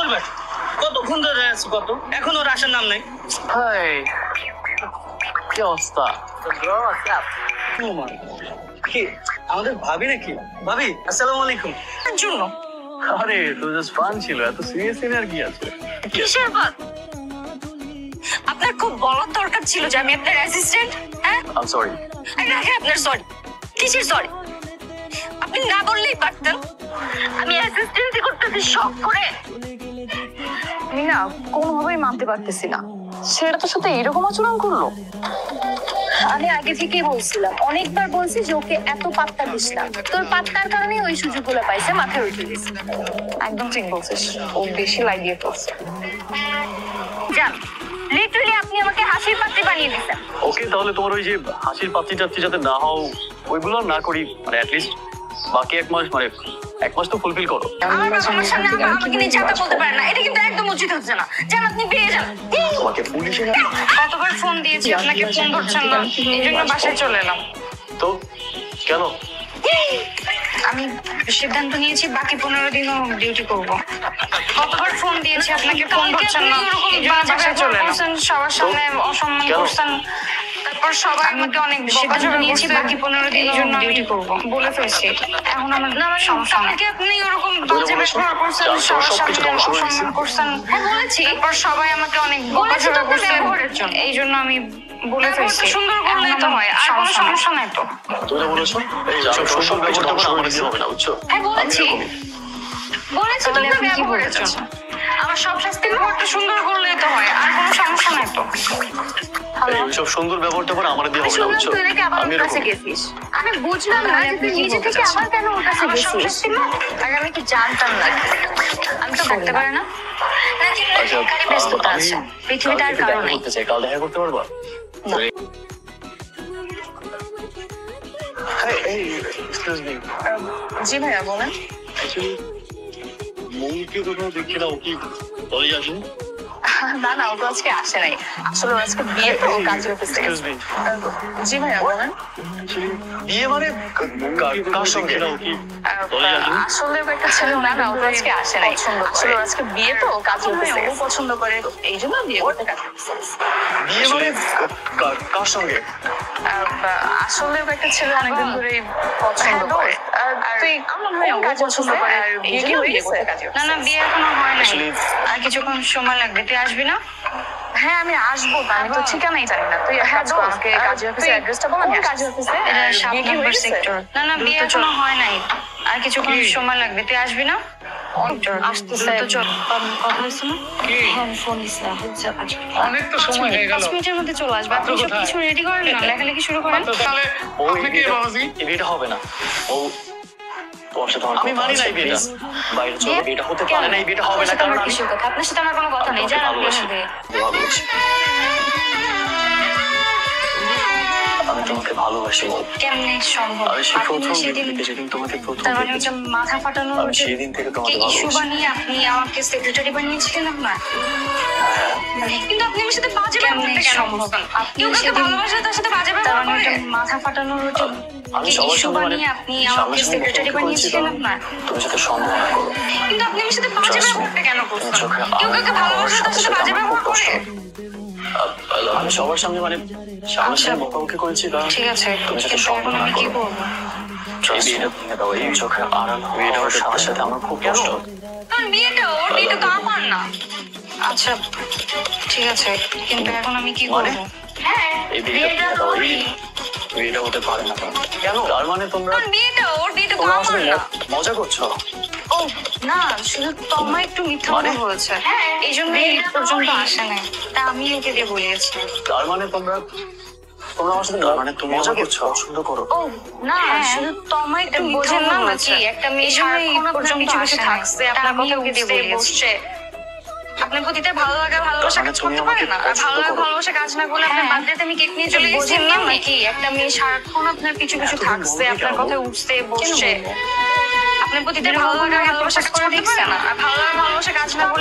বলবেন কতক্ষণ ধরে আছি কত এখন ওর আসার নাম নাই। হাই কি অবস্থা? কি আমাদের ভাবি নাকি? ভাবি আসসালামু আলাইকুম। জন্য আরে তো জাস্ট ফান ছিল, এত সিরিয়াস আর কি আছে? কিসের বাদ? আপনার খুব বলার দরকার ছিল যে আমি আপনার অ্যাসিস্ট্যান্ট। হ্যাঁ আই এম সরি। রাখেন আপনার সরি। কিসের সরি? আপনি না বললেই পারতেন। আমি অ্যাসিস্ট্যান্টই করতেছি শখ করে। আমি না কোনোভাবেই মানতে পারতেছি না, ছেলেটা তোর সাথে এরকম আচরণ করলো। আমি আগে থেকেই বলছিলাম, অনেকবার বলছি যে ওকে এত পাত্তা দিস না। তোর পাত্তার কারণে ওই সুযোগগুলো পাইছে, মাথায় উঠে গেছে। একদম ঠিক বলছিস, ও বেশি লাগিয়ে ফেলছে। জান, লিটারালি আপনি আমাকে হাসির পাত্রী বানিয়ে দিয়েছেন। ওকে, তাহলে তোমার ওই যে হাসির পাত্রী টাত্রী যাতে না হও ওইগুলো না করি, মানে অ্যাটলিস্ট বাকি এক মাস তো ফুলফিল করো। আমার বাবার সামনে আমাকে নিয়ে যাতা বলতে পারেন না, এটা কিন্তু একদম উচিত হচ্ছে না। জান, আপনি পেয়ে যান। তোমাকে পুলিশে কতবার ফোন দিয়েছি আপনাকে, ফোন ধরছেন না, এই জন্য বাসায় চলে এলাম। তো কেন? আমি সিদ্ধান্ত নিয়েছি বাকি 15 দিনও ডিউটি করব। কতবার ফোন দিয়েছি আপনাকে, ফোন ধরছেন না, এই জন্য বাসায় চলে এলাম। সবার সামনে অসম্মান করছেন, তারপর সবাই আমাকে অনেক সিদ্ধান্ত নিয়েছি বাকি 15 দিনের জন্য ডিউটি করব। বলে ফেলছি, এখন আমার সমস্যা নাকি আপনি ওরকম বাজে ব্যবহার করছেন, সবার সামনে অসম্মান করছেন। হ্যাঁ বলেছি, তারপর সবাই আমাকে অনেক বকাঝকা করছেন, এই জন্য আমি বলে ফেলছি। সুন্দর করলেই তো হয়, আর কোনো সমস্যা নাই তো। তুমি না বলেছো এই যে সব কিছু ধ্বংস করে দিতে হবে না, বুঝছো? হ্যাঁ বলেছি তো ব্যবহার করেছেন। আমার সব শাস্তির ব্যাপারটা সুন্দর করলেই তো হয়, আর কোনো সমস্যা নাই তো। এইসব সুন্দর ব্যবহারটা করে আমার দিয়ে হবে না, বুঝছো? আমি এরকম আমি বুঝলাম না যে তুই নিজে থেকে আবার কেন ওর কাছে গেছিস। আর আমি কি জানতাম না, আমি তো বলতে পারি না। ব্যস্ততা আছে পৃথিবীতে, আর কারণ নেই। করতে চাই, কাল দেখা করতে পারবা? Excuse me. জি ভাইয়া বলেন। অ্যাকচুয়ালি মৌকে কোথাও দেখছি না, ও কি কলেজ আসেনি? না না, ও তো আজকে আসে নাই, আসলে ও আজকে বিয়ে তো কাজের অফিসে। Excuse me. জি ভাইয়া বলেন। বিয়ে মানে কার সঙ্গে? ও কি কলেজ আসেনি? আসলে ও একটা ছেলে, না না, ও তো আজকে আসে নাই, আসলে ও আজকে বিয়ে তো কাজের অফিসে, ও পছন্দ করে, এই জন্য বিয়ে করতে কাজের অফিসে। বিয়ে মানে কার সঙ্গে? আসলে ও একটা ছেলে অনেকদিন ধরে পছন্দ করে, আর তুই আমার ভাই ও পছন্দ করে, আর বিয়ে কি হয়ে গেছে? না না, বিয়ে এখনো হয় নাই, আর কিছুক্ষণ সময় লাগবে। তুই আসবি না? হ্যাঁ আমি আসবো, আমি তো ঠিকানাই জানি না। তুই আমাকে কাজের অফিসের অ্যাড্রেসটা বল, আমি কাজের অফিসে। এটা 7 নম্বর সেক্টর। না না, বিয়ে এখনো হয় নাই, আর কিছুক্ষণ সময় লাগবে। তুই আসবি না? আসতেছে তো, চল। কথা হয়েছে না? হ্যাঁ ফোন দিছিলাম, অনেক তো সময় হয়ে গেল। 5 মিনিটের মধ্যে চলে আসবে। আপনি সব কিছু রেডি করেন না, লেখালেখি শুরু করেন। তাহলে আপনি কি বাবাজি? এই বিয়েটা হবে না। ও তোমার সাথে আমি মানি না এই বিয়েটা। বাইরে চলো, বিয়েটা হতে পারে না, এই বিয়েটা হবে না, কারণ আমি আপনার সাথে আমার কোনো কথা নেই, জান আপনি আসবে। আমি তোমাকে ভালোবাসি। কেমনে সম্ভব? আমি সেই প্রথম যেদিন তোমাকে প্রথম তার মানে হচ্ছে মাথা ফাটানো, আমি সেদিন থেকে তোমাকে ইস্যু ভালোবাসি। বানিয়ে আপনি আমাকে সেক্রেটারি বানিয়েছিলেন আপনার। কিন্তু আপনি আমার সাথে বাজে ব্যবহার করতে কেন করতেন? কেউ কাউকে ভালোবাসে তার সাথে বাজে ব্যবহার করে? মাথা ফাটানোর আমি সবার ইস্যু সামনে বানিয়ে আপনি আমাকে সেক্রেটারি বানিয়েছিলেন আপনার। তুমি সাথে সন্দেহ না করো। কিন্তু আপনি আমার সাথে বাজে ব্যবহারটা কেন করতেন? কেউ কাউকে ভালোবাসে তার সাথে বাজে ব্যবহার করে? আমি সবার সামনে সামনে মুখোমুখি করেছি, কারণ ঠিক আছে, তুমি সাথে কিন্তু সন্দেহ এখন না আমি কি করো। করবো? এই বিয়েটা ভেঙে দাও, এই চোখে আড়াল বিয়েটা হওয়ার সাথে সাথে আমার খুব কষ্ট। কারণ বিয়েটা তো আমার না। আচ্ছা ঠিক আছে, কিন্তু এখন আমি কি করবো? এই বিয়েটা ভেঙে দাও, এই বিয়েটা হতে পারে না। কেন? তার মানে তোমরা বিয়েটা তো তোমরা আমার আসলে না। মজা করছো? ও না, শুধু তোমায় একটু মিথ্যা মনে হয়েছে, এই জন্য এই পর্যন্ত আসে নাই, তা আমি ওকে দিয়ে বলিয়েছি। তার মানে তোমরা আমার সাথে তুমি মজা করছো, পছন্দ করো? ও না, শুধু তোমায় একটু বোঝেন না নাকি, একটা মেয়ে সারাক্ষণ পর্যন্ত কিছু কিছু থাকছে, আপনার কথা ওকে দিয়ে বলছে। আপনার প্রতিটা ভালো লাগা ভালোবাসা কাজ করতে পারে না, আর ভালো লাগা ভালোবাসা কাজ না করলে আপনার বার্থডেতে আমি কেক নিয়ে চলে গেছি না নাকি? একটা মেয়ে সারাক্ষণ আপনার কিছু কিছু থাকছে, আপনার কথা উঠছে বসছে, আপনার প্রতিটা ভালো লাগা ভালোবাসা কাজ করতে পারে না, আর ভালো লাগা ভালোবাসা কাজ না করলে